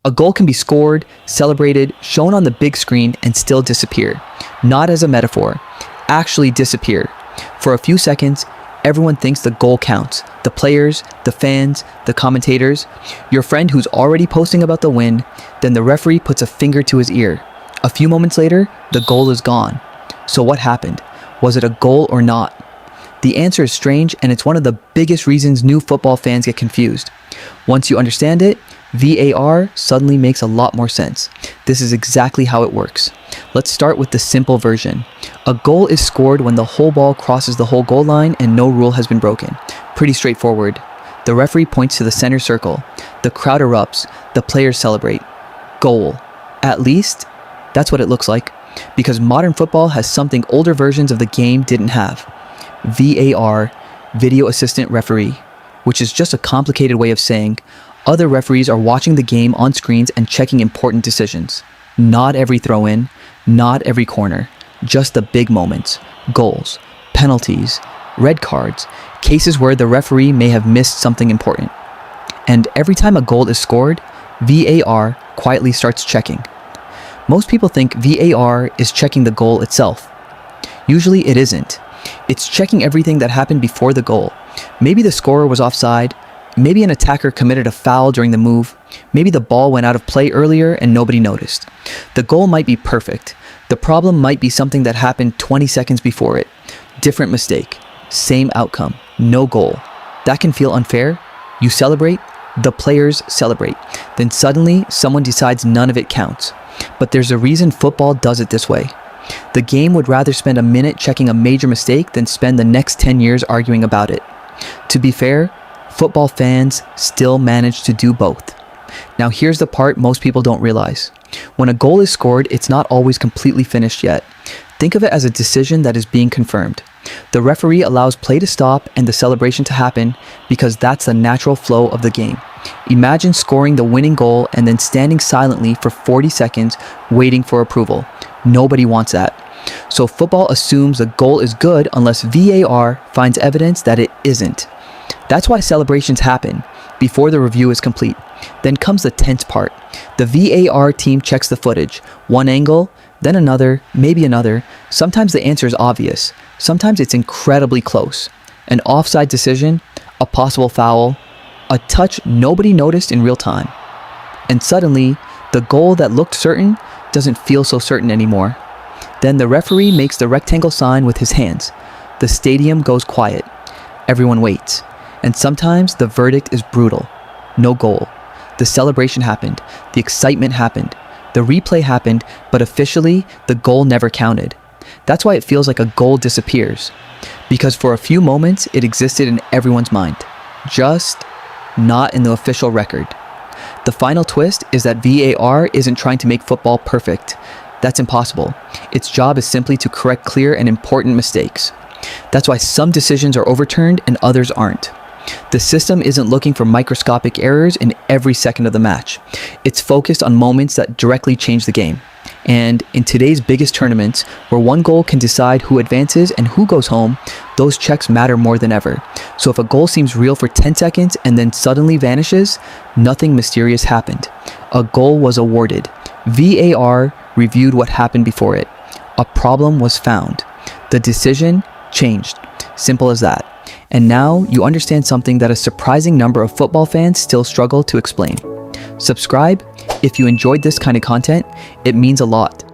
A goal can be scored, celebrated, shown on the big screen, and still disappear. Not as a metaphor, actually disappear. For a few seconds, everyone thinks the goal counts. The players, the fans, the commentators, your friend who's already posting about the win, then the referee puts a finger to his ear. A few moments later, the goal is gone. So what happened? Was it a goal or not? The answer is strange, and it's one of the biggest reasons new football fans get confused. Once you understand it, VAR suddenly makes a lot more sense. This is exactly how it works. Let's start with the simple version. A goal is scored when the whole ball crosses the whole goal line and no rule has been broken. Pretty straightforward. The referee points to the center circle. The crowd erupts. The players celebrate. Goal. At least, that's what it looks like. Because modern football has something older versions of the game didn't have. VAR, Video Assistant Referee, which is just a complicated way of saying other referees are watching the game on screens and checking important decisions. Not every throw-in, not every corner, just the big moments, goals, penalties, red cards, cases where the referee may have missed something important. And every time a goal is scored, VAR quietly starts checking. Most people think VAR is checking the goal itself. Usually it isn't. It's checking everything that happened before the goal. Maybe the scorer was offside, maybe an attacker committed a foul during the move, maybe the ball went out of play earlier and nobody noticed. The goal might be perfect. The problem might be something that happened 20 seconds before it. Different mistake, same outcome, no goal. That can feel unfair. You celebrate, the players celebrate. Then suddenly someone decides none of it counts. But there's a reason football does it this way. The game would rather spend a minute checking a major mistake than spend the next 10 years arguing about it. To be fair, football fans still manage to do both. Now here's the part most people don't realize. When a goal is scored, it's not always completely finished yet. Think of it as a decision that is being confirmed. The referee allows play to stop and the celebration to happen because that's the natural flow of the game. Imagine scoring the winning goal and then standing silently for 40 seconds waiting for approval. Nobody wants that. So football assumes the goal is good unless VAR finds evidence that it isn't. That's why celebrations happen before the review is complete. Then comes the tense part. The VAR team checks the footage, one angle, then another, maybe another. Sometimes the answer is obvious. Sometimes it's incredibly close. An offside decision, a possible foul, a touch nobody noticed in real time. And suddenly, the goal that looked certain doesn't feel so certain anymore. Then the referee makes the rectangle sign with his hands. The stadium goes quiet. Everyone waits. And sometimes the verdict is brutal. No goal. The celebration happened. The excitement happened. The replay happened, but officially, the goal never counted. That's why it feels like a goal disappears. Because for a few moments, it existed in everyone's mind. Just not in the official record. The final twist is that VAR isn't trying to make football perfect. That's impossible. Its job is simply to correct clear and important mistakes. That's why some decisions are overturned and others aren't. The system isn't looking for microscopic errors in every second of the match. It's focused on moments that directly change the game. And in today's biggest tournaments, where one goal can decide who advances and who goes home, those checks matter more than ever. So if a goal seems real for 10 seconds and then suddenly vanishes, nothing mysterious happened. A goal was awarded. VAR reviewed what happened before it. A problem was found. The decision changed. Simple as that. And now you understand something that a surprising number of football fans still struggle to explain. Subscribe if you enjoyed this kind of content. It means a lot.